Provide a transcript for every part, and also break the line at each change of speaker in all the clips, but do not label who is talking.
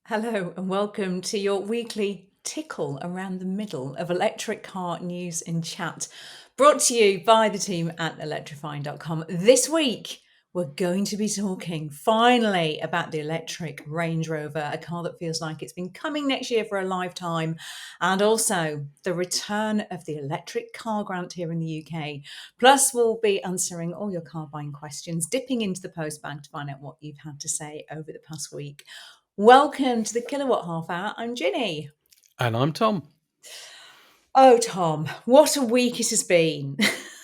Hello and welcome to your weekly tickle around the middle of electric car news and chat, brought to you by the team at electrifying.com. This week, we're going to be talking finally about the electric Range Rover, a car that feels like it's been coming next year for a lifetime, and also the return of the electric car grant here in the UK. Plus, we'll be answering all your car buying questions, dipping into the post bag to find out what you've had to say over the past week. Welcome to the Kilowatt Half Hour. I'm Ginny.
And I'm Tom.
Oh, Tom, what a week it has been.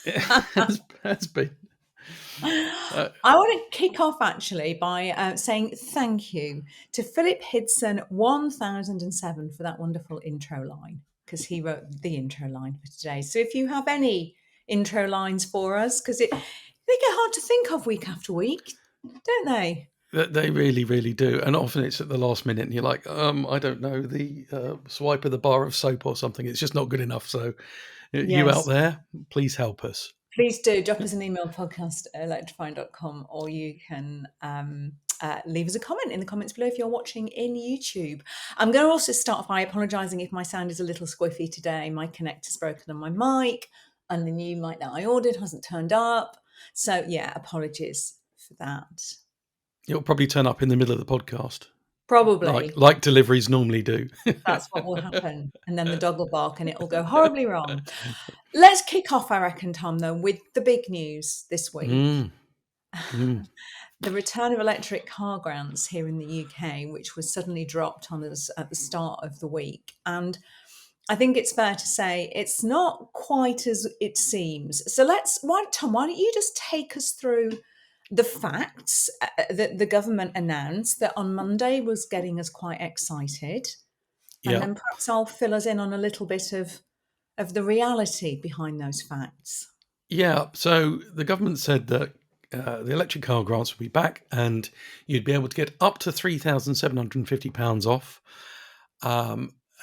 It has been.
I want to kick off actually by saying thank you to Philip Hidson 1007 for that wonderful intro line, because he wrote the intro line for today. So if you have any intro lines for us, because they get hard to think of week after week, don't they?
They really, really do. And often it's at the last minute and you're like, I don't know, the swipe of the bar of soap or something. It's just not good enough. So you out
Yes.
there, please help us.
Please do drop us an email, podcast@electrifying.com, or you can leave us a comment in the comments below if you're watching in YouTube. I'm going to also start by apologising if my sound is a little squiffy today. My connector's broken on my mic, and the new mic that I ordered hasn't turned up. So, yeah, apologies for that.
It'll probably turn up in the middle of the podcast.
Probably.
Like deliveries normally do.
That's what will happen. And then the dog will bark and it will go horribly wrong. Let's kick off, I reckon, Tom, though, with the big news this week. The return of electric car grants here in the UK, which was suddenly dropped on us at the start of the week. And I think it's fair to say it's not quite as it seems. So Tom, why don't you just take us through the facts that the government announced that on Monday was getting us quite excited. And
Yeah.
then perhaps I'll fill us in on a little bit of the reality behind those facts.
Yeah. So the government said that the electric car grants would be back and you'd be able to get up to £3,750 off.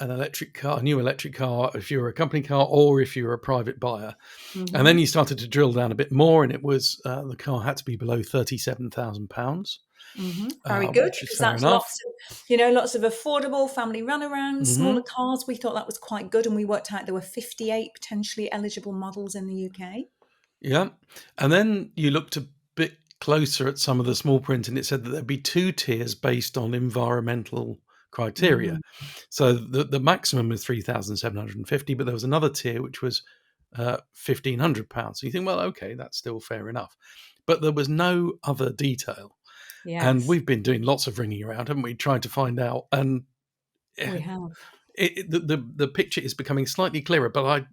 An electric car, a new electric car, if you're a company car or if you're a private buyer.
Mm-hmm.
And then you started to drill down a bit more, and it was the car had to be below £37,000.
Mm-hmm. Very good,
Which is
because
fair
that's
enough.
lots of affordable family runarounds, smaller cars. We thought that was quite good, and we worked out there were 58 potentially eligible models in the UK.
Yeah. And then you looked a bit closer at some of the small print, and it said that there'd be two tiers based on environmental criteria. So the maximum was 3,750, but there was another tier which was £1,500. So you think, well, okay, that's still fair enough. But there was no other detail. And
Yes,
we've been doing lots of ringing around, haven't we, trying to find out. And
we have.
the picture is becoming slightly clearer, but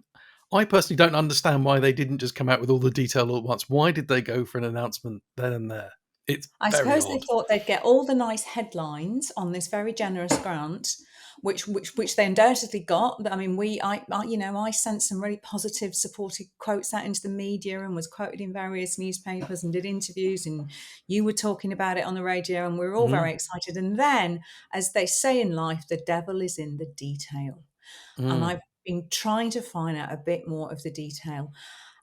I personally don't understand why they didn't just come out with all the detail all at once. Why did they go for an announcement then and there? It's
I
very
suppose they
odd.
thought they'd get all the nice headlines on this very generous grant, which they undoubtedly got. I mean, I sent some really positive, supportive quotes out into the media and was quoted in various newspapers and did interviews, and you were talking about it on the radio, and we were all very excited. And then, as they say in life, the devil is in the detail. And I've been trying to find out a bit more of the detail.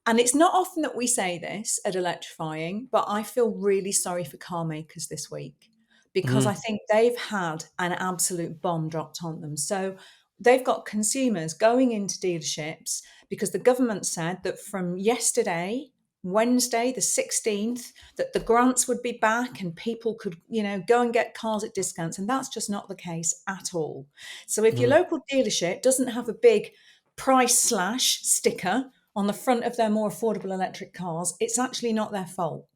And it's not often that we say this at Electrifying, but I feel really sorry for car makers this week, because I think they've had an absolute bomb dropped on them. So they've got consumers going into dealerships because the government said that from yesterday, Wednesday, the 16th, that the grants would be back and people could, go and get cars at discounts. And that's just not the case at all. So if your local dealership doesn't have a big price slash sticker on the front of their more affordable electric cars, it's actually not their fault.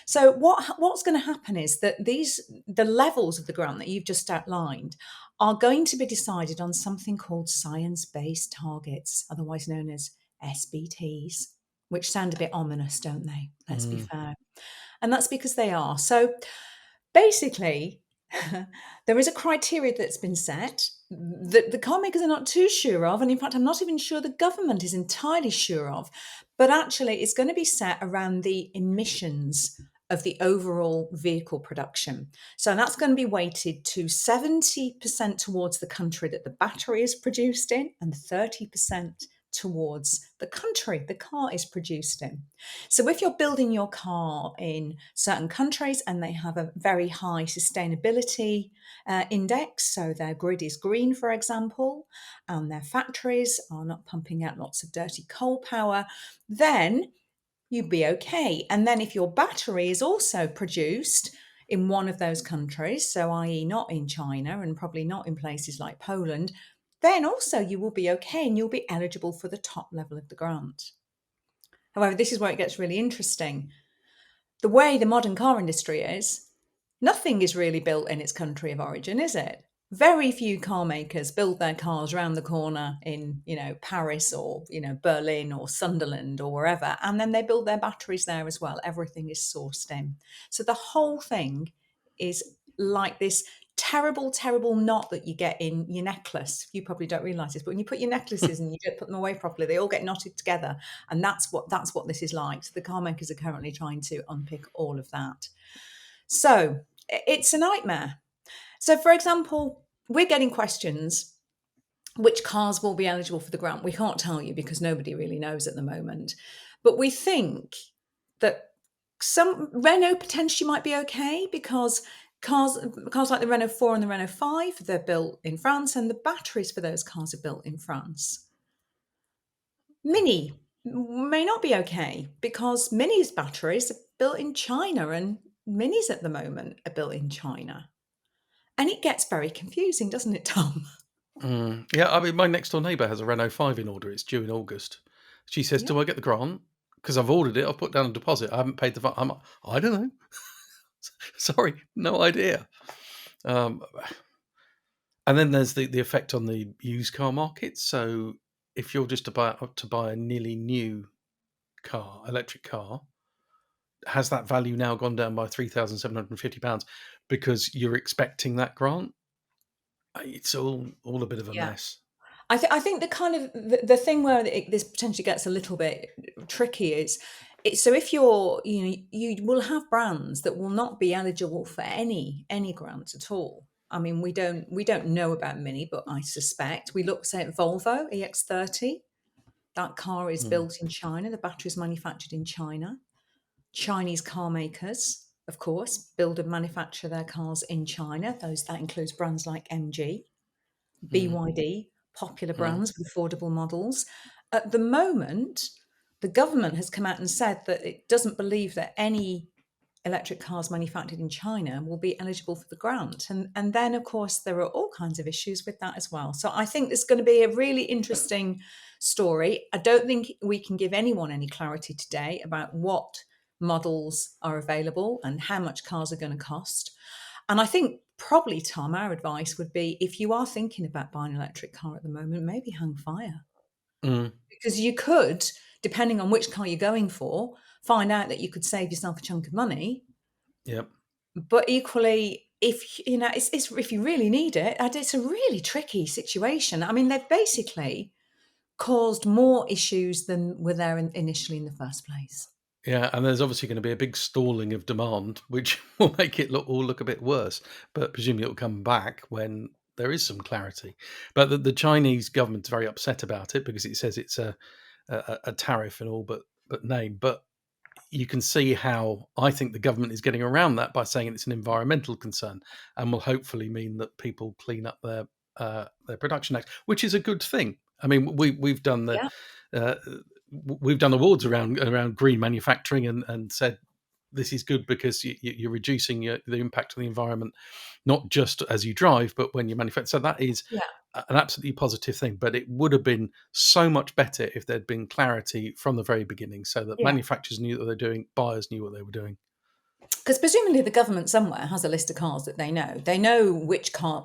So what's going to happen is that the levels of the grant that you've just outlined are going to be decided on something called science-based targets, otherwise known as SBTs, which sound a bit ominous, don't they? Let's be fair. And that's because they are. So basically, there is a criteria that's been set that the car makers are not too sure of. And in fact, I'm not even sure the government is entirely sure of. But actually, it's going to be set around the emissions of the overall vehicle production. So that's going to be weighted to 70% towards the country that the battery is produced in and 30% towards the country the car is produced in. So if you're building your car in certain countries and they have a very high sustainability index, so their grid is green, for example, and their factories are not pumping out lots of dirty coal power, then you'd be okay. And then if your battery is also produced in one of those countries, so i.e. not in China and probably not in places like Poland, then also you will be okay and you'll be eligible for the top level of the grant. However, this is where it gets really interesting. The way the modern car industry is, nothing is really built in its country of origin, is it? Very few car makers build their cars around the corner in, Paris or, Berlin or Sunderland or wherever, and then they build their batteries there as well. Everything is sourced in. So the whole thing is like this terrible, terrible knot that you get in your necklace. You probably don't realize this, but when you put your necklaces and you don't put them away properly, they all get knotted together. And that's what this is like. So the car makers are currently trying to unpick all of that. So it's a nightmare. So, for example, we're getting questions: which cars will be eligible for the grant? We can't tell you because nobody really knows at the moment. But we think that some Renault potentially might be okay because cars like the Renault 4 and the Renault 5, they're built in France and the batteries for those cars are built in France. Mini may not be okay because Mini's batteries are built in China and Minis at the moment are built in China. And it gets very confusing, doesn't it, Tom?
Yeah, I mean, my next door neighbour has a Renault 5 in order. It's due in August. She says,
Yeah.
"Do I get the grant? Because I've ordered it. I've put down a deposit. I haven't paid the." I don't know. Sorry, no idea. Um, and then there's the effect on the used car market. So if you're just about to buy a nearly new electric car, has that value now gone down by £3,750 because you're expecting that grant? It's all a bit of a
Yeah.
mess.
I think the kind of the thing where this potentially gets a little bit tricky is so if you will have brands that will not be eligible for any grant at all. I mean, we don't know about Mini, but I suspect we look, say, at Volvo EX30. That car is
Mm,
built in China. The battery is manufactured in China. Chinese car makers, of course, build and manufacture their cars in China. That includes brands like MG,
mm,
BYD, popular
mm,
brands with affordable models. At the moment, the government has come out and said that it doesn't believe that any electric cars manufactured in China will be eligible for the grant. And then, of course, there are all kinds of issues with that as well. So I think there's going to be a really interesting story. I don't think we can give anyone any clarity today about what models are available and how much cars are going to cost. And I think probably, Tom, our advice would be, if you are thinking about buying an electric car at the moment, maybe hang fire.
mm.
Because you could, depending on which car you're going for, find out that you could save yourself a chunk of money.
Yep.
But equally, if if you really need it, it's a really tricky situation. I mean, they've basically caused more issues than were there initially in the first place.
Yeah, and there's obviously going to be a big stalling of demand, which will make it look a bit worse. But presumably it'll come back when there is some clarity. But the Chinese government's very upset about it because it says it's a tariff and all, but name. But you can see how I think the government is getting around that by saying it's an environmental concern, and will hopefully mean that people clean up their production act, which is a good thing. I mean, we've done
Yeah.
uh, we've done awards around green manufacturing and said this is good because you're reducing the impact on the environment, not just as you drive, but when you manufacture. So that is
Yeah.
an absolutely positive thing. But it would have been so much better if there'd been clarity from the very beginning, so that
Yeah.
manufacturers knew what they're doing, buyers knew what they were doing.
Because presumably the government somewhere has a list of cars that they know. They know which car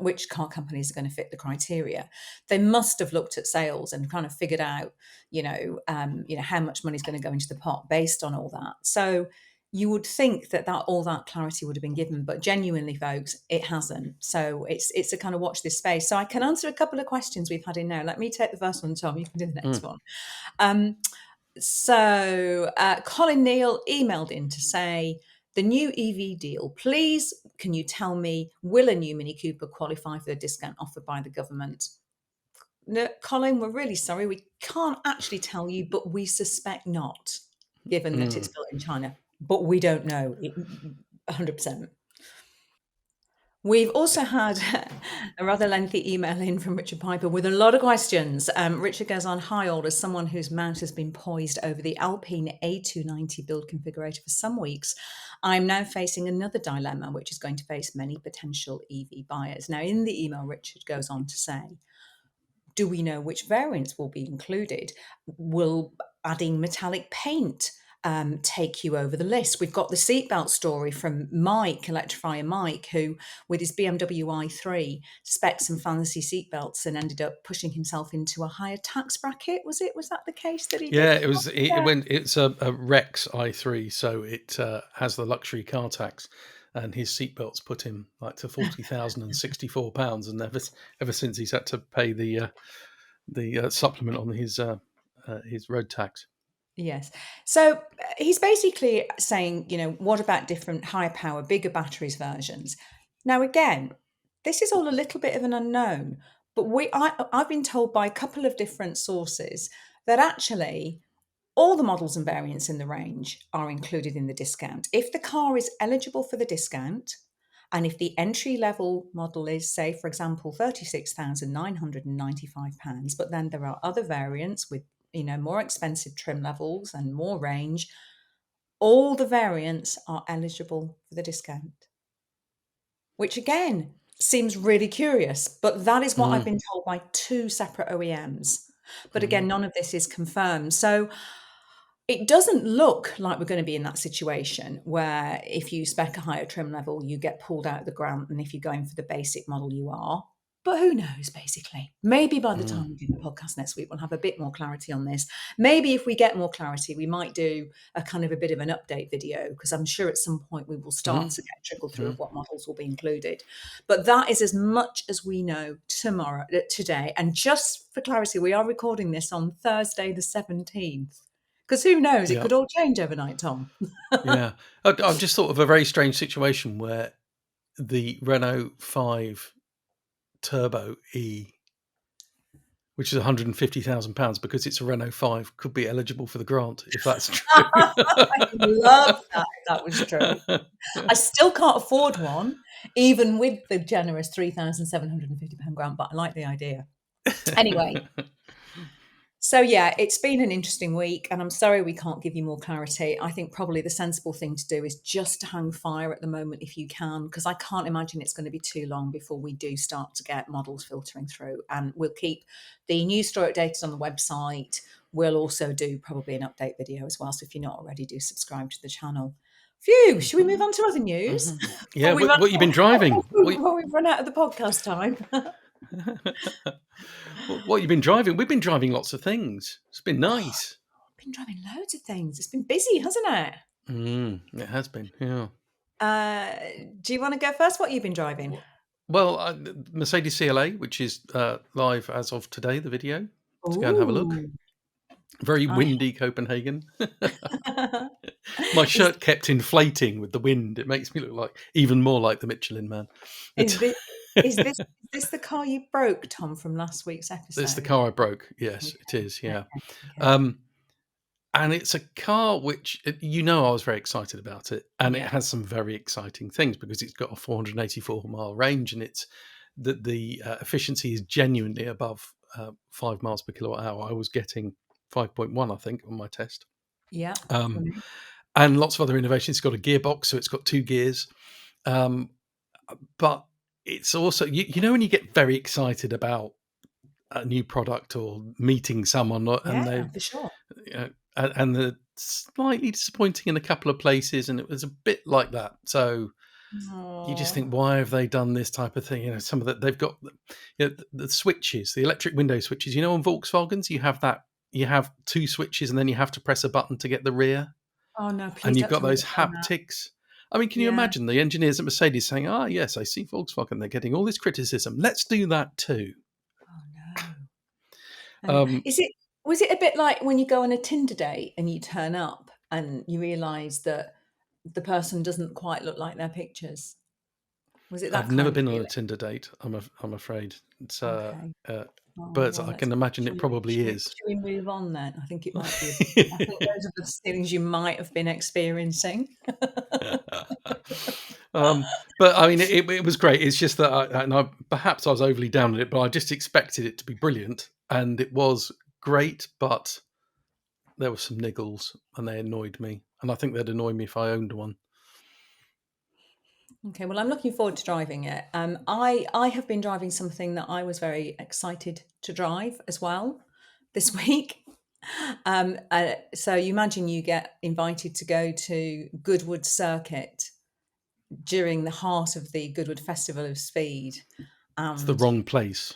companies are going to fit the criteria. They must have looked at sales and kind of figured out, how much money is going to go into the pot based on all that. So you would think that all that clarity would have been given, but genuinely, folks, it hasn't. So it's a kind of watch this space. So I can answer a couple of questions we've had in now. Let me take the first one, Tom. You can do the next
Mm.
one. Colin Neal emailed in to say, the new EV deal, please, can you tell me, will a new Mini Cooper qualify for the discount offered by the government? no, Colin, we're really sorry. We can't actually tell you, but we suspect not, given that it's built in China. But we don't know 100%. We've also had a rather lengthy email in from Richard Piper with a lot of questions. Richard goes on, "Hi all, as someone whose mount has been poised over the Alpine A290 build configurator for some weeks, I'm now facing another dilemma, which is going to face many potential EV buyers." Now, in the email, Richard goes on to say, do we know which variants will be included? Will adding metallic paint take you over the list? We've got the seatbelt story from Mike, Electrifying Mike, who, with his BMW i3, spec'd some fancy seatbelts and ended up pushing himself into a higher tax bracket. Was that the case that he did?
Yeah, it was. It's a Rex i3, so it has the luxury car tax, and his seatbelts put him like to £40,064, and ever since he's had to pay the supplement on his road tax.
Yes. So he's basically saying, what about different higher power, bigger batteries versions? Now, again, this is all a little bit of an unknown, but I've been told by a couple of different sources that actually all the models and variants in the range are included in the discount. If the car is eligible for the discount, and if the entry level model is, say, for example, £36,995, but then there are other variants with more expensive trim levels and more range, all the variants are eligible for the discount, which again seems really curious, but that is what I've been told by two separate OEMs. But again, none of this is confirmed. So it doesn't look like we're going to be in that situation where if you spec a higher trim level, you get pulled out of the grant, and if you're going for the basic model, you are. But who knows, basically? Maybe by the time we do the podcast next week, we'll have a bit more clarity on this. Maybe if we get more clarity, we might do a kind of a bit of an update video, because I'm sure at some point we will start to get a trickle through of what models will be included. But that is as much as we know today. And just for clarity, we are recording this on Thursday the 17th. Because who knows? It could all change overnight, Tom.
Yeah, I've just thought of a very strange situation where the Renault 5 Turbo E, which is £150,000 because it's a Renault 5, could be eligible for the grant, if that's true.
I love that if that was true. I still can't afford one, even with the generous £3,750 grant, but I like the idea. Anyway, so yeah, it's been an interesting week, and I'm sorry we can't give you more clarity. I think probably the sensible thing to do is just to hang fire at the moment if you can, because I can't imagine it's going to be too long before we do start to get models filtering through. And we'll keep the news story updated on the website. We'll also do probably an update video as well. So if you're not already, do subscribe to the channel. Phew, should we move on to other news?
Yeah, what you've been driving?
Before we run out of the podcast time.
What you've been driving? We've been driving lots of things. It's been nice.
I've been driving loads of things. It's been busy, hasn't it?
It has been, yeah.
Do you want to go first? What you've been driving?
Well, Mercedes CLA, which is live as of today, the video. Let's go and have a look. Very windy Copenhagen. My shirt kept inflating with the wind. It makes me look like even more like the Michelin Man.
Is this the car you broke, Tom, from last week's episode?
It's the car I broke. Yes, it is. Yeah.
Okay.
And it's a car which, I was very excited about it. And it has some very exciting things because it's got a 484-mile range, and it's the efficiency is genuinely above 5 miles per kilowatt hour. I was getting 5.1, I think, on my test.
Yeah.
And lots of other innovations. It's got a gearbox, so it's got 2 gears. But it's also, when you get very excited about a new product or meeting someone, and
for sure.
And they're slightly disappointing in a couple of places, and it was a bit like that. So you just think, why have they done this type of thing? Some of that they've got, the switches, the electric window switches. On Volkswagens, you have 2 switches, and then you have to press a button to get the rear.
Oh no, please!
And you've got those haptics. I mean, can you imagine the engineers at Mercedes saying, yes, I see Volkswagen, they're getting all this criticism. Let's do that too.
Oh no. Was it a bit like when you go on a Tinder date and you turn up and you realise that the person doesn't quite look like their pictures? Was it that
I've never
kind of
been on a
feeling?
Tinder date. I'm afraid. It's
Okay.
uh,
Oh,
but
well,
I
let's
can imagine it probably
should we
is.
should we move on then? I think it might be I think those are the feelings you might have been experiencing.
But I mean, it was great. It's just that, perhaps I was overly down on it, but I just expected it to be brilliant, and it was great. But there were some niggles, and they annoyed me, and I think they'd annoy me if I owned one.
Okay, well, I'm looking forward to driving it. I have been driving something that I was very excited to drive as well this week. So you imagine you get invited to go to Goodwood Circuit during the heart of the Goodwood Festival of Speed,
It's the
and
wrong place.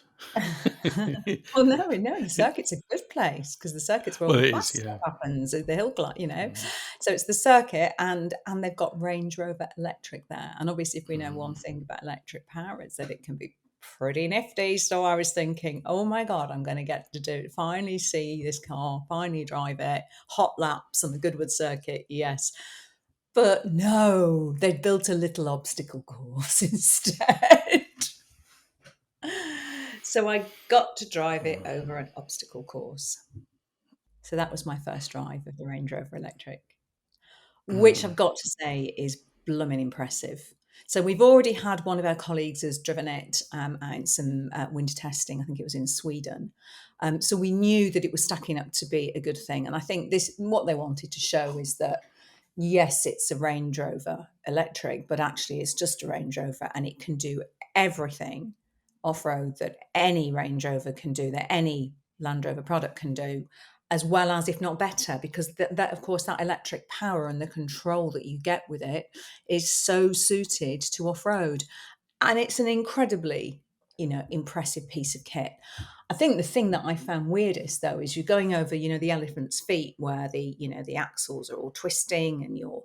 well, no, the circuit's a good place because the circuit's where all
Well,
the
it
fast
is,
stuff
yeah.
happens, the hill climb,
Mm,
So it's the circuit, and they've got Range Rover Electric there. And obviously, if we know one
mm.
thing about electric power, it's that it can be pretty nifty. So I was thinking, oh my God, I'm going to get to finally see this car, finally drive it, hot laps on the Goodwood circuit, yes. But no, they'd built a little obstacle course instead. So I got to drive it over an obstacle course. So that was my first drive of the Range Rover Electric, which
Mm.
I've got to say is blooming impressive. So we've already had one of our colleagues has driven it out in some winter testing. I think it was in Sweden. So we knew that it was stacking up to be a good thing. And I think this, what they wanted to show is that yes, it's a Range Rover Electric, but actually it's just a Range Rover and it can do everything off-road that any Range Rover can do, that any Land Rover product can do, as well as, if not better, because that of course, that electric power and the control that you get with it is so suited to off-road. And it's an incredibly, impressive piece of kit. I think the thing that I found weirdest though is you're going over, the elephant's feet where the axles are all twisting and you're,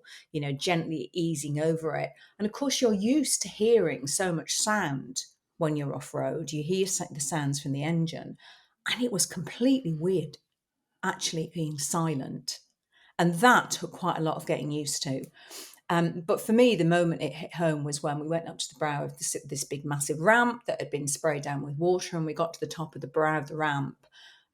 gently easing over it. And of course, you're used to hearing so much sound when you're off road. You hear the sounds from the engine, and it was completely weird actually being silent. And that took quite a lot of getting used to. But for me, the moment it hit home was when we went up to the brow of this big, massive ramp that had been sprayed down with water, and we got to the top of the brow of the ramp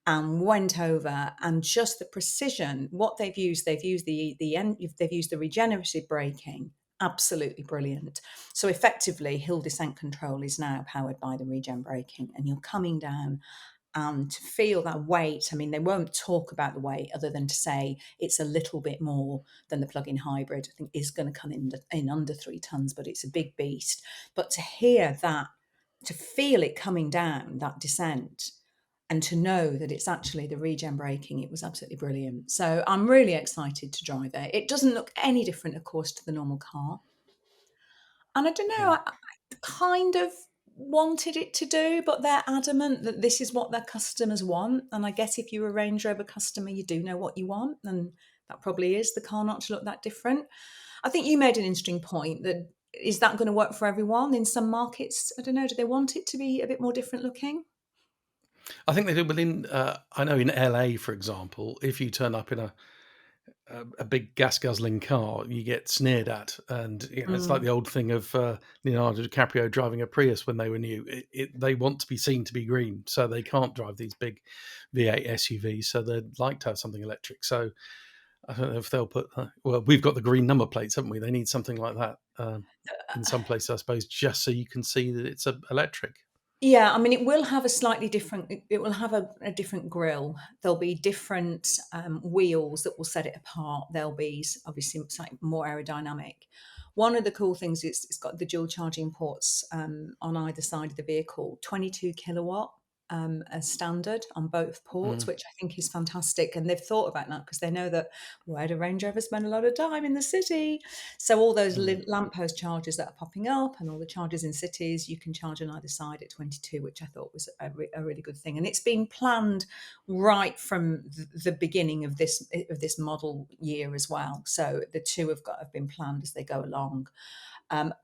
and went over. And just the precision, what they've used they've used the regenerative braking, absolutely brilliant. So effectively, hill descent control is now powered by the regen braking, and you're coming down and to feel that weight. I mean, they won't talk about the weight other than to say it's a little bit more than the plug-in hybrid. I think is going to come in under 3 tons, but it's a big beast. But to hear that, to feel it coming down that descent, and to know that it's actually the regen braking, it was absolutely brilliant. So I'm really excited to drive it. It doesn't look any different, of course, to the normal car. And I don't know,
Mm.
I kind of wanted it to do, but they're adamant that this is what their customers want. And I guess if you're a Range Rover customer, you do know what you want. And that probably is the car not to look that different. I think you made an interesting point that is that going to work for everyone? In some markets, I don't know, do they want it to be a bit more different looking?
I think they do within. I know in LA, for example, if you turn up in a big gas guzzling car, you get sneered at, and it's like
Mm.
the old thing of Leonardo DiCaprio driving a Prius when they were new. They want to be seen to be green, so they can't drive these big V8 SUVs. So they'd like to have something electric. So I don't know if they'll put. Well, we've got the green number plates, haven't we? They need something like that in some places, I suppose, just so you can see that it's electric.
Yeah, I mean, it will have a slightly different. It will have a different grille. There'll be different wheels that will set it apart. There'll be obviously something more aerodynamic. One of the cool things is it's got the dual charging ports on either side of the vehicle. 22 kilowatt as standard on both ports,
Mm,
which I think is fantastic. And they've thought about that because they know that where do Range Rover spend a lot of time in the city? So all those
mm.
lamppost chargers that are popping up and all the chargers in cities, you can charge on either side at 22, which I thought was a really good thing. And it's been planned right from the beginning of this model year as well. So the two have been planned as they go along.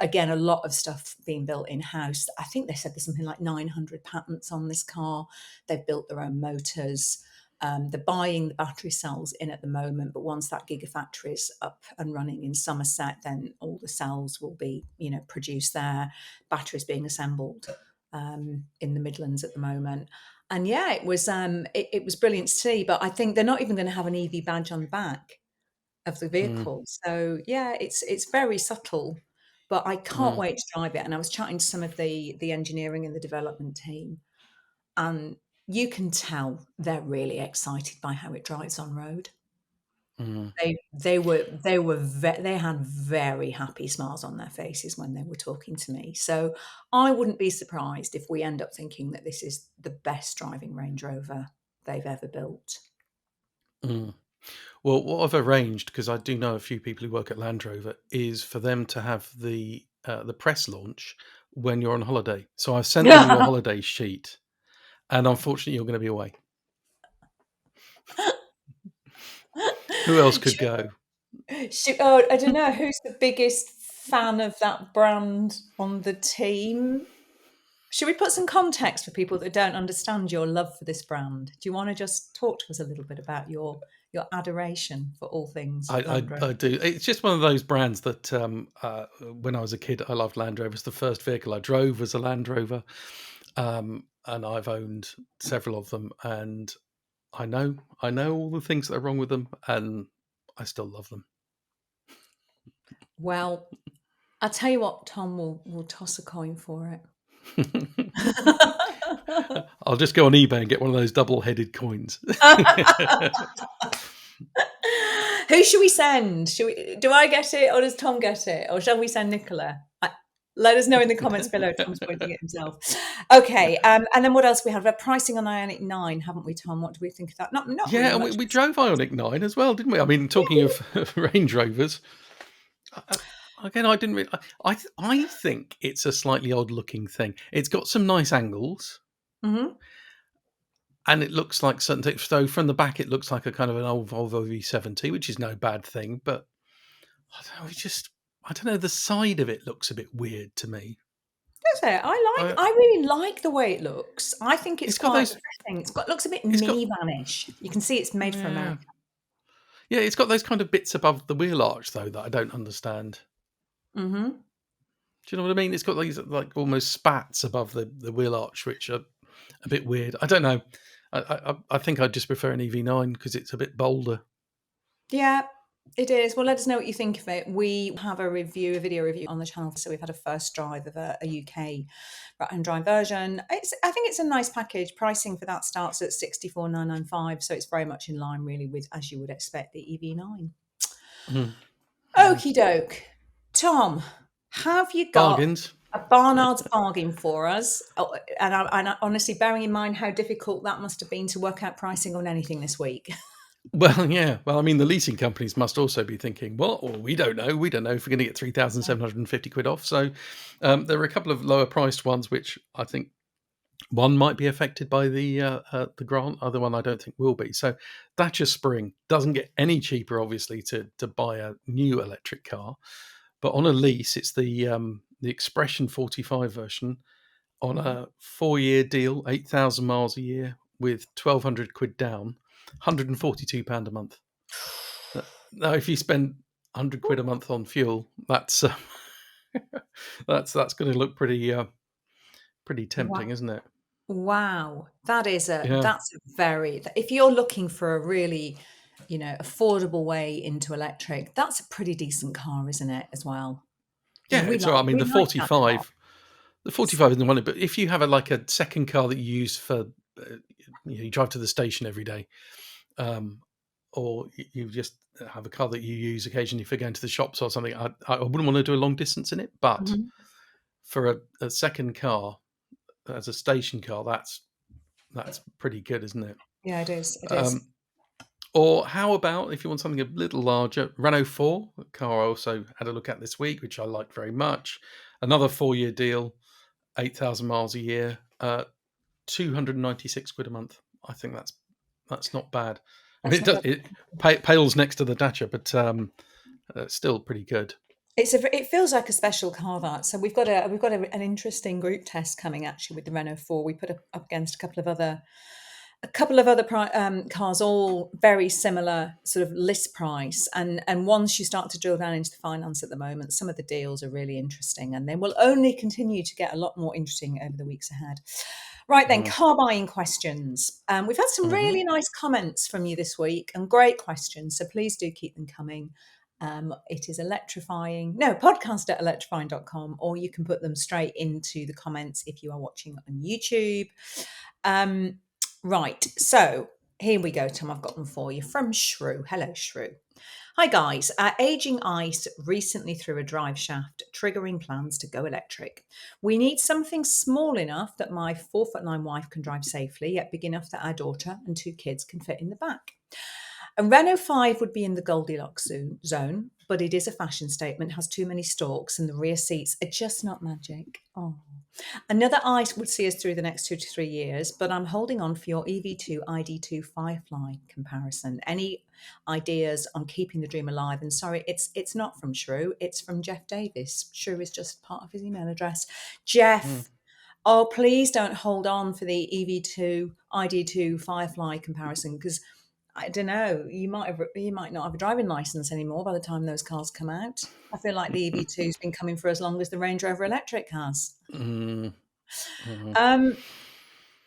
Again, a lot of stuff being built in house. I think they said there's something like 900 patents on this car. They've built their own motors. They're buying the battery cells in at the moment, but once that gigafactory is up and running in Somerset, then all the cells will be, produced there. Batteries being assembled in the Midlands at the moment. And yeah, it was brilliant to see. But I think they're not even going to have an EV badge on the back of the vehicle. So yeah, it's very subtle, but I can't wait to drive it. And I was chatting to some of the engineering and the development team, and you can tell they're really excited by how it drives on road. They had very happy smiles on their faces when they were talking to me. So I wouldn't be surprised if we end up thinking that this is the best driving Range Rover they've ever built.
Well, what I've arranged, because I do know a few people who work at Land Rover, is for them to have the press launch when you're on holiday. So I've sent them your holiday sheet, and unfortunately, you're going to be away. Who else could go?
I don't know who's the biggest fan of that brand on the team. Should we put some context for people that don't understand your love for this brand? Do you want to just talk to us a little bit about your adoration for all things Land Rover?
I do. It's just one of those brands that when I was a kid, I loved Land Rover. It's the first vehicle I drove was a Land Rover, and I've owned several of them, and I know all the things that are wrong with them, and I still love them.
Well, I'll tell you what, Tom will toss a coin for it.
I'll just go on eBay and get one of those double-headed coins.
Who should we send? Do I get it, or does Tom get it, or shall we send Nicola? Let us know in the comments below. Tom's pointing at himself. Okay, and then what else we have? We're pricing on Ioniq 9, haven't we, Tom? What do we think of that? Not
yeah,
really
we drove Ioniq 9 as well, didn't we? I mean, talking of Range Rovers, again, I didn't really. I think it's a slightly odd-looking thing. It's got some nice angles, and it looks like something. So from the back, it looks like a kind of an old Volvo V70, which is no bad thing. But I don't know. The side of it looks a bit weird to me.
Does it? I really like the way it looks. I think it's quite refreshing. It looks a bit minivanish. You can see it's made for America.
Yeah, it's got those kind of bits above the wheel arch though that I don't understand. Do you know what I mean? It's got these like almost spats above the wheel arch, which are a bit weird. I don't know. I think I'd just prefer an EV9 because it's a bit bolder.
Yeah, it is. Well, let us know what you think of it. We have a video review on the channel. So we've had a first drive of a UK right-hand drive version. I think it's a nice package. Pricing for that starts at 64,995. So it's very much in line really with, as you would expect, the EV9. Okie doke. Tom, have you got
bargains?
A Barnard's bargain for us? Oh, and I honestly, bearing in mind how difficult that must have been to work out pricing on anything this week.
Well, yeah. Well, I mean, the leasing companies must also be thinking, well, we don't know. We don't know if we're going to get 3,750 quid off. So there are a couple of lower priced ones, which I think one might be affected by the grant. Other one I don't think will be. So Dacia Spring doesn't get any cheaper, obviously, to buy a new electric car. But on a lease, it's the Expression 45 version on a 4-year deal, 8,000 miles a year with 1,200 quid down. £142 a month. Now, if you spend 100 quid a month on fuel, that's going to look pretty tempting, isn't it?
Wow, that's a very. If you're looking for a really, affordable way into electric, that's a pretty decent car, isn't it? As well.
Yeah, the 45. The 45 isn't one, but if you have a second car that you use for, you drive to the station every day. Or you just have a car that you use occasionally for going to the shops or something. I wouldn't want to do a long distance in it, but for a second car as a station car, that's pretty good, isn't it?
Yeah, it is. It is.
Or how about if you want something a little larger, Renault 4, a car I also had a look at this week, which I liked very much. Another 4-year deal, 8,000 miles a year, 296 quid a month. I think that's not bad. I mean, it pales next to the Dacia, but still pretty good.
It feels like a special car, that. So we've got an interesting group test coming actually with the Renault 4. We put up against a couple of other a couple of other cars, all very similar sort of list price. And once you start to drill down into the finance at the moment, some of the deals are really interesting, and they will only continue to get a lot more interesting over the weeks ahead. Right then,
Mm.
car buying questions. We've had some
Hmm.
really nice comments from you this week and great questions, so please do keep them coming. It is electrifying, no, podcast at electrifying.com, or you can put them straight into the comments if you are watching on YouTube. Right, so here we go, Tom. I've got them for you from Shrew. Hello, Shrew. Hi, guys. Our aging ice recently threw a drive shaft, triggering plans to go electric. We need something small enough that my 4'9" wife can drive safely, yet big enough that our daughter and 2 kids can fit in the back. A Renault 5 would be in the Goldilocks zone, but it is a fashion statement, has too many stalks, and the rear seats are just not magic. Oh. Another ICE would see us through the next 2 to 3 years, but I'm holding on for your EV2 ID2 Firefly comparison. Any ideas on keeping the dream alive? And sorry, it's not from Shrew, it's from Jeff Davis. Shrew is just part of his email address.
Mm.
Jeff, oh, please don't hold on for the EV2 ID2 Firefly comparison, because I don't know, you might not have a driving license anymore by the time those cars come out. I feel like the EV2's been coming for as long as the Range Rover electric has.
Mm. Mm.
Um,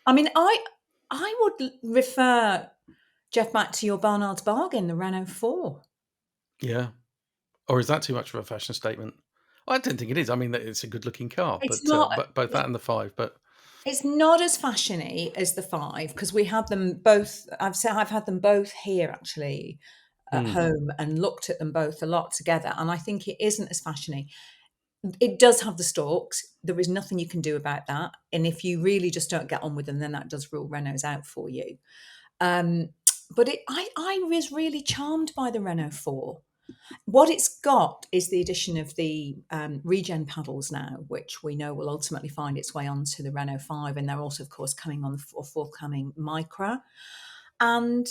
I mean, I would refer Jeff back to your Barnard's bargain, the Renault 4.
Yeah. Or is that too much of a fashion statement? I don't think it is. I mean, it's a good-looking car,
It's
but
not.
both that and the 5. But
It's not as fashiony as the 5, because we had them both. I've had them both here actually at
mm,
home and looked at them both a lot together, and I think it isn't as fashiony. It does have the stalks. There is nothing you can do about that, and if you really just don't get on with them, then that does rule Renaults out for you. Um, but I was really charmed by the Renault 4. What it's got is the addition of the regen paddles now, which we know will ultimately find its way onto the Renault 5. And they're also, of course, coming on the forthcoming Micra. And,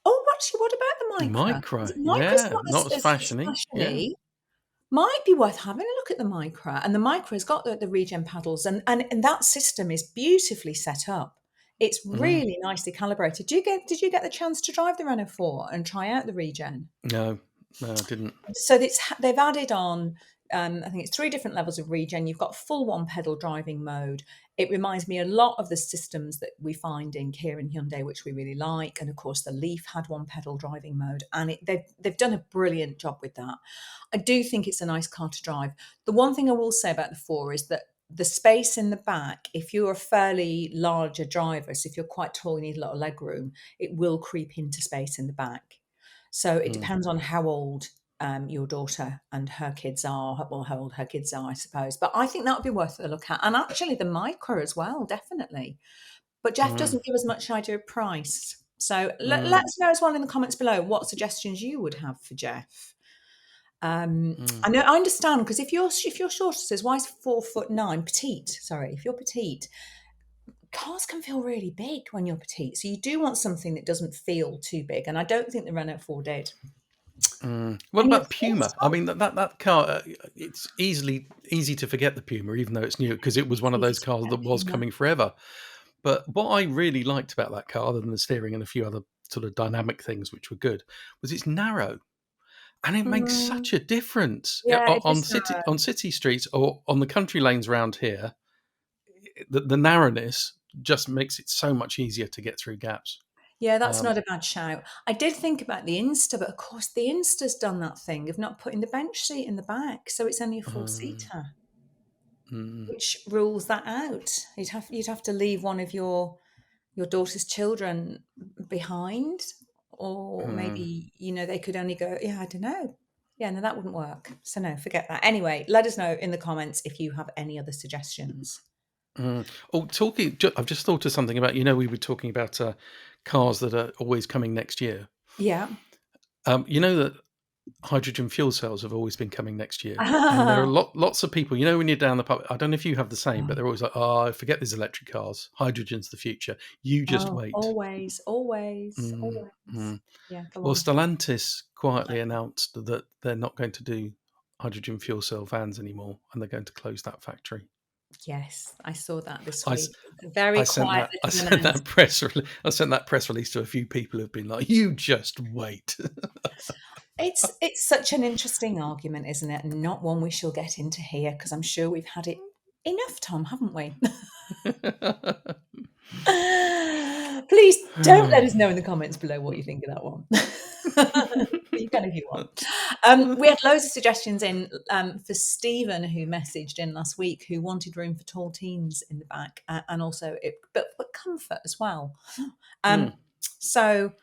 oh, actually, what about the Micra?
micro,
Micra's
yeah,
not
not as
as
fashiony. Yeah.
fashiony. Might be worth having a look at the Micra. And the Micra's got the regen paddles, and that system is beautifully set up. It's
Mm.
really nicely calibrated. Did you get the chance to drive the Renault 4 and try out the regen?
No, no, I didn't.
So they've added on, I think it's 3 different levels of regen. You've got full one pedal driving mode. It reminds me a lot of the systems that we find in Kia and Hyundai, which we really like. And of course, the Leaf had one pedal driving mode, and they've done a brilliant job with that. I do think it's a nice car to drive. The one thing I will say about the 4 is that the space in the back, if you're a fairly larger driver, so if you're quite tall, you need a lot of leg room, it will creep into space in the back. So it
Mm.
depends on how old your daughter and her kids are, well, how old her kids are, I suppose. But I think that would be worth a look at. And actually the Micro as well, definitely. But Jeff
Mm.
doesn't give us much idea of price. So
Mm.
let us know as well in the comments below what suggestions you would have for Jeff.
Mm.
I know I understand, because if you're short, it says, why is 4'9" petite? Sorry, if you're petite, cars can feel really big when you're petite. So you do want something that doesn't feel too big. And I don't think the Renault 4 did.
Mm. What
Any other
about
thoughts,
Puma? I
Tom?
mean, that car, it's easy to forget the Puma, even though it's new, because it was one of
Easy
those
to
cars
forget
that was
Puma.
coming forever. But what I really liked about that car, other than the steering and a few other sort of dynamic things which were good, was it's narrow, and it makes
Mm,
such a difference
yeah, it
on
is narrow.
city streets or on the country lanes around here. The narrowness just makes it so much easier to get through gaps.
Yeah, that's
Um,
not a bad shout. I did think about the Insta, but of course the Insta's done that thing of not putting the bench seat in the back, so it's only a
um,
four-seater,
mm,
which rules that out. You'd have to leave one of your daughter's children behind, or
mm,
maybe they could only go. Yeah, I don't know. Yeah, no, that wouldn't work. So no, forget that. Anyway, let us know in the comments if you have any other suggestions.
mm. Oh, I've just thought of something about, we were talking about cars that are always coming next year.
Yeah.
You know that hydrogen fuel cells have always been coming next year, and there are lots of people. When you're down the pub, I don't know if you have the same, but they're always like, "Oh, forget these electric cars. Hydrogen's the future. You just
Oh,
wait."
always, always,
Mm,
always.
mm.
Yeah, go
Well,
on.
Stellantis quietly announced that they're not going to do hydrogen fuel cell vans anymore, and they're going to close that factory.
Yes, I saw that this
I,
week. A very
I sent
quiet
that. I
little
sent that
announcement.
press release to a few people who've been like, "You just wait."
It's such an interesting argument, isn't it? And not one we shall get into here because I'm sure we've had it enough, Tom, haven't we? Please don't let us know in the comments below what you think of that one. You can if you want. We had loads of suggestions in for Stephen, who messaged in last week, who wanted room for tall teens in the back, and also but comfort as well. So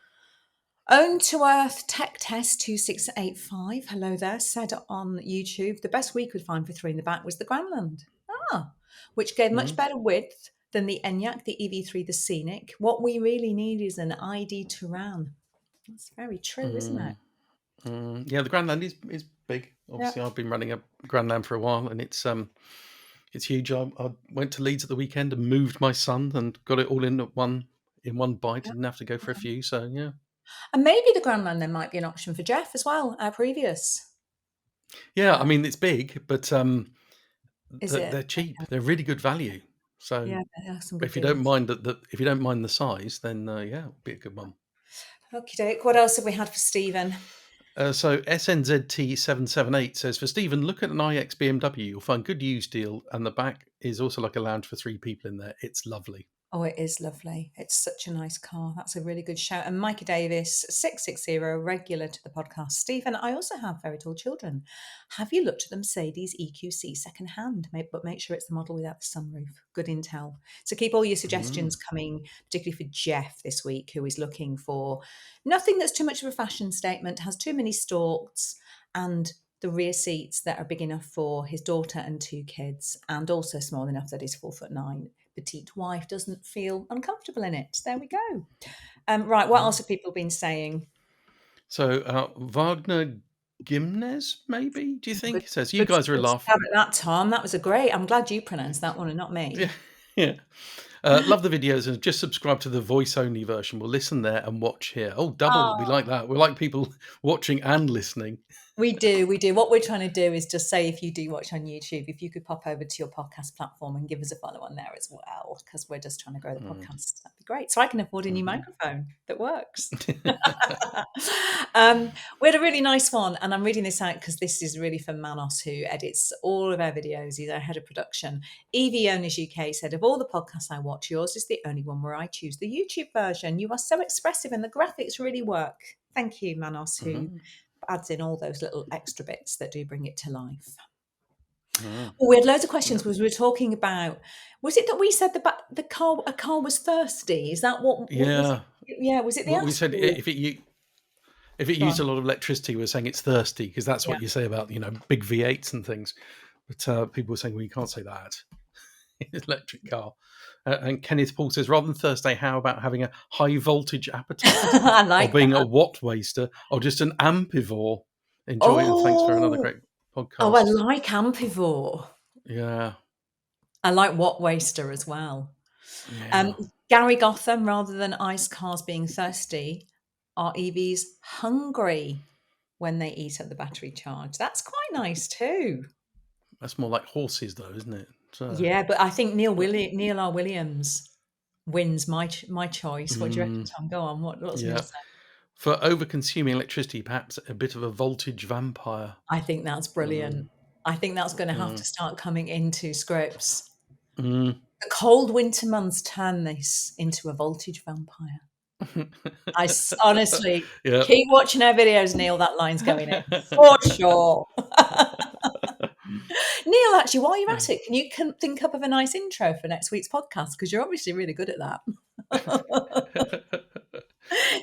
Own to Earth Tech Test 2685, hello there, said on YouTube the best we could find for three in the back was the Grandland, which gave much better width than the Enyaq, the EV3, the Scenic. What we really need is an ID Touran. That's very true, isn't it?
Yeah, the Grandland is big. Obviously,
Yeah.
I've been running a Grandland for a while, and it's huge. I went to Leeds at the weekend and moved my son and got it all in one bite.
Yeah.
Didn't have to go for a few. So yeah,
And maybe the Grandland then might be an option for Jeff as well, our previous.
yeah. I mean, it's big, but
Is it?
they're cheap.
Okay.
They're really good value. So
Yeah, there are some good
if you don't
deals.
mind if you don't mind the size, then yeah, it'll be a good one.
Okie doke. What else have we had for Stephen?
So SNZT778 says, for Stephen, look at an iX BMW. You'll find good used deal, and the back is also like a lounge for 3 people in there. It's lovely.
Oh, it is lovely. It's such a nice car. That's a really good shout. And Mikey Davis, 660, regular to the podcast. Stephen, I also have very tall children. Have you looked at the Mercedes EQC secondhand? But make sure it's the model without the sunroof. Good intel. So keep all your suggestions coming, particularly for Jeff this week, who is looking for nothing that's too much of a fashion statement, has too many stalks, and the rear seats that are big enough for his daughter and 2 kids, and also small enough that his 4'9" petite wife doesn't feel uncomfortable in it. There we go. Right, what else have people been saying?
So Wagner Gimnes, maybe? Do you think? It says, you
Good,
guys are a
good
laugh.
stab at that, Tom. That was a great. I'm glad you pronounced that one and not me.
Yeah. Yeah. Love the videos and just subscribe to the voice only version. We'll listen there and watch here. Oh, double. We like that. We like people watching and listening.
We do. What we're trying to do is just say, if you do watch on YouTube, if you could pop over to your podcast platform and give us a follow on there as well, because we're just trying to grow the podcast. That'd be great. So I can afford a new microphone that works. We had a really nice one, and I'm reading this out because this is really for Manos, who edits all of our videos. He's our head of production. EV Owners UK said, of all the podcasts I watch, yours is the only one where I choose the YouTube version. You are so expressive and the graphics really work. Thank you, Manos, who adds in all those little extra bits that do bring it to life. We had loads of questions because we were talking about, was it that we said a car was thirsty? Is that what?
Yeah.
Was it the
What we said,
Astral?
if it used a lot of electricity, we're saying it's thirsty, because that's
Yeah.
what you say about, big V8s and things. But people were saying, well, you can't say that. It's an electric car. And Kenneth Paul says, rather than Thursday, how about having a high voltage appetite?
I like
or being
that.
a watt waster, or just an ampivore? Enjoy and thanks for another great podcast.
Oh, I like Ampivore.
Yeah.
I like Watt Waster as well.
Yeah.
Gary Gotham, rather than ICE cars being thirsty, are EVs hungry when they eat at the battery charge? That's quite nice too.
That's more like horses, though, isn't it? So,
Yeah, but I think Neil R. Williams wins my choice. What do you reckon, Tom? Go on. What's Neil saying?
For over-consuming electricity, perhaps a bit of a voltage vampire.
I think that's brilliant. I think that's going to have to start coming into scripts. The cold winter months turn this into a voltage vampire. I honestly keep watching our videos, Neil. That line's going in for sure. Neil, actually, while you're at it, can you think up of a nice intro for next week's podcast? Because you're obviously really good at that.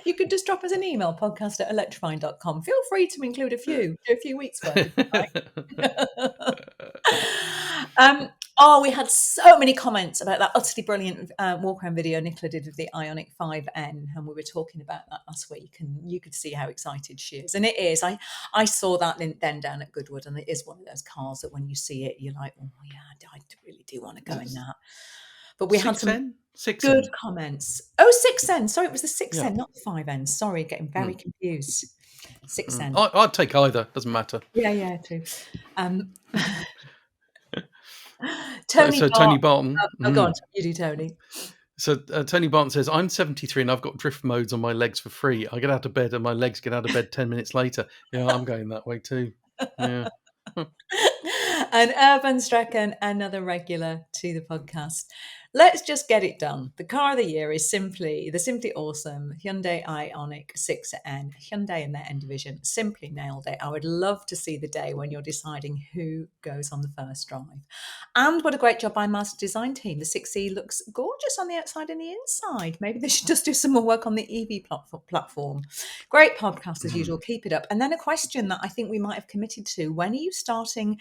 You could just drop us an email, podcast@electrifying.com. Feel free to include a few weeks worth. We had so many comments about that utterly brilliant walk around video Nicola did of the Ioniq 5N, and we were talking about that last week, and you could see how excited she is. And it is. I saw that then down at Goodwood, and it is one of those cars that when you see it, you're like, oh yeah, I really do want to go in that. But we had some good comments. Oh, 6N. Sorry, it was the 6N, not the 5N. Sorry, getting very confused. 6N.
I'd take either. Doesn't matter.
Yeah, true. Tony
So
Bart.
Tony Barton.
Oh, go on, you do, Tony.
So Tony Barton says, I'm 73 and I've got drift modes on my legs for free. I get out of bed and my legs get out of bed 10 minutes later. Yeah, I'm going that way too. Yeah.
And Urban Strachan, another regular to the podcast. Let's just get it done. The car of the year is simply awesome Hyundai Ioniq 6N. Hyundai in their N division simply nailed it. I would love to see the day when you're deciding who goes on the first drive. And what a great job by Mazda design team. The 6E looks gorgeous on the outside and the inside. Maybe they should just do some more work on the EV platform. Great podcast as usual. Keep it up. And then a question that I think we might have committed to. When are you starting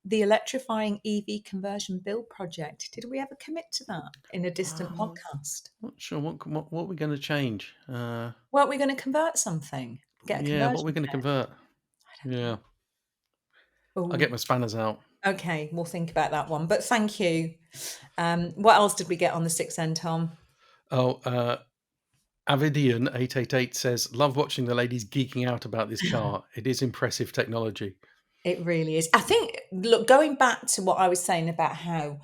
the Electrifying EV conversion build project? Did we ever commit to that in a distant podcast?
Not sure what we're going to change.
Well, we're going to convert something. Get a
Yeah, what
conversion
we're going to
kit.
convert. Yeah. I'll get my spanners out.
Okay, we'll think about that one. But thank you. What else did we get on the 6N, Tom?
Oh, Avidian888 says, love watching the ladies geeking out about this car. It is impressive technology.
It really is. I think, look, going back to what I was saying about how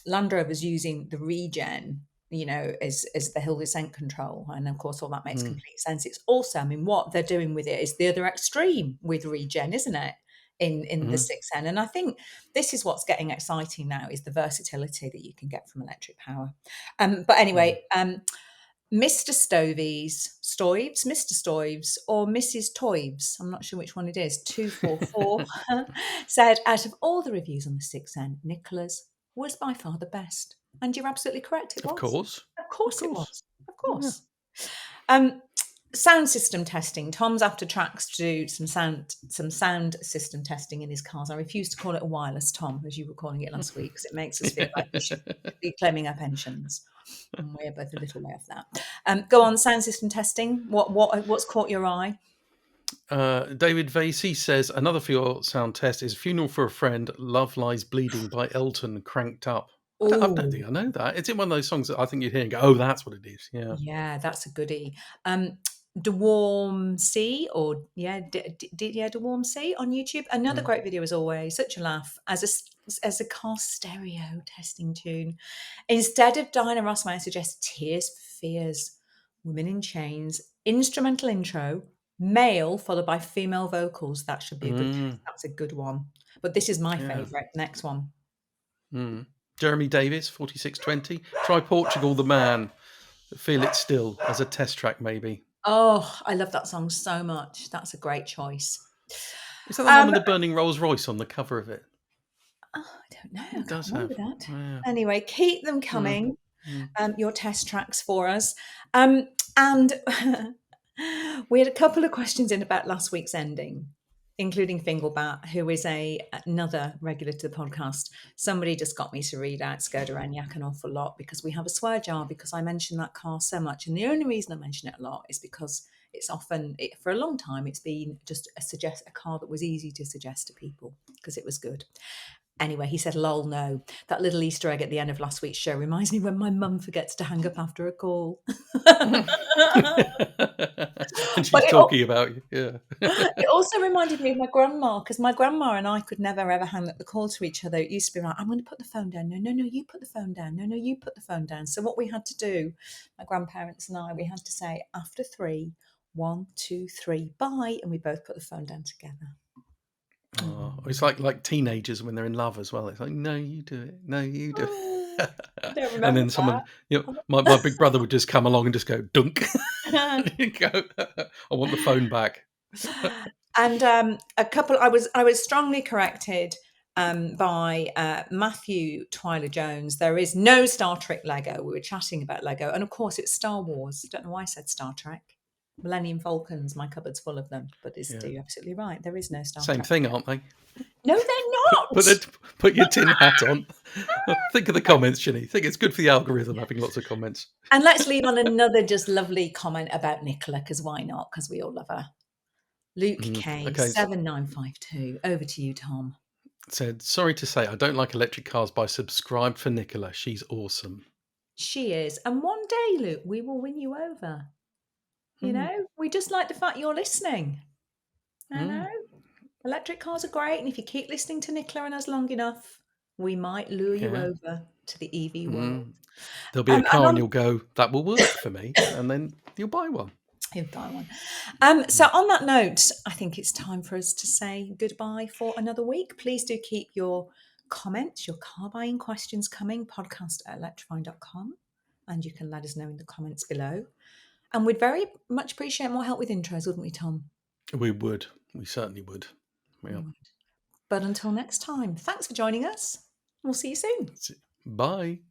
Land Rover's using the regen, as the hill descent control, and of course all that makes complete sense. It's also, I mean, what they're doing with it is the other extreme with regen, isn't it? In the 6N, and I think this is what's getting exciting now is the versatility that you can get from electric power. But anyway, Mr. Mr. Stoives, or Mrs. Toives, I'm not sure which one it is, 244, said, out of all the reviews on the 6N, Nicola's was by far the best. And you're absolutely correct, it was.
Of course.
Of course it was. Of course. Yeah. Sound system testing. Tom's after tracks to do some sound system testing in his cars. I refuse to call it a wireless, Tom, as you were calling it last week, because it makes us feel like we should be claiming our pensions. And we're both a little way off that. Go on, sound system testing. What's caught your eye?
David Vasey says, another for your sound test is Funeral for a Friend, Love Lies Bleeding by Elton, cranked up. I don't think I know that. It's in one of those songs that I think you'd hear and go, oh, that's what it is. Yeah.
Yeah, that's a goodie. De Warm Sea, or De Warm Sea on YouTube. Another great video as always. Such a laugh as a car stereo testing tune. Instead of Diana Rossmeyer suggests Tears for Fears, Women in Chains, instrumental intro, male followed by female vocals. That should be a good test. That's a good one. But this is my favourite. Next one.
Jeremy Davis, 4620. Try Portugal the Man. Feel It Still as a test track, maybe.
Oh, I love that song so much. That's a great choice.
Is that the one with the burning Rolls Royce on the cover of it?
Oh, I don't know.
It does have
that.
Yeah.
Anyway, keep them coming. Your test tracks for us. And we had a couple of questions in about last week's ending, including Fingelbat, who is another regular to the podcast. Somebody just got me to read out Skoda Enyaq an awful lot because we have a swear jar because I mention that car so much. And the only reason I mention it a lot is because it's often, for a long time, it's been just a car that was easy to suggest to people because it was good. Anyway, he said, lol, no. That little Easter egg at the end of last week's show reminds me when my mum forgets to hang up after a call.
And she's talking about you. Yeah.
It also reminded me of my grandma, because my grandma and I could never, ever hang up the call to each other. It used to be like, I'm going to put the phone down. No, you put the phone down. No, you put the phone down. So what we had to do, my grandparents and I, we had to say after 3, 1, 2, 3, bye. And we both put the phone down together.
Oh, it's like teenagers when they're in love as well. It's like, no, you do it. No, you do it.
I don't remember
and then someone, my big brother would just come along and just go, dunk. You go, I want the phone back.
And I was strongly corrected by Matthew Twyler Jones. There is no Star Trek Lego. We were chatting about Lego, and of course it's Star Wars. I don't know why I said Star Trek. Millennium Falcons, my cupboard's full of them. But you're absolutely right. There is no Star Trek.
Same thing, aren't they?
No, they're not.
Put your tin hat on. Think of the comments, Ginny. Think it's good for the algorithm having lots of comments.
And let's leave on another just lovely comment about Nicola, because why not? Because we all love her. Luke K, 7952. Over to you, Tom.
Said, sorry to say, I don't like electric cars, but I subscribed for Nicola. She's awesome.
She is. And one day, Luke, we will win you over. You know, we just like the fact you're listening. I know. Electric cars are great. And if you keep listening to Nicola and us long enough, we might lure you
Yeah.
over to the EV world.
Mm. There'll be a
And
car and
on
you'll go, that will work for me. And then you'll buy one.
He'll buy one. So
Mm.
on that note, I think it's time for us to say goodbye for another week. Please do keep your comments, your car buying questions coming, podcast@electrifying.com. And you can let us know in the comments below. And we'd very much appreciate more help with intros, wouldn't we, Tom?
We would. We certainly would.
We
Yeah.
would. But until next time, thanks for joining us. We'll see you soon.
Bye.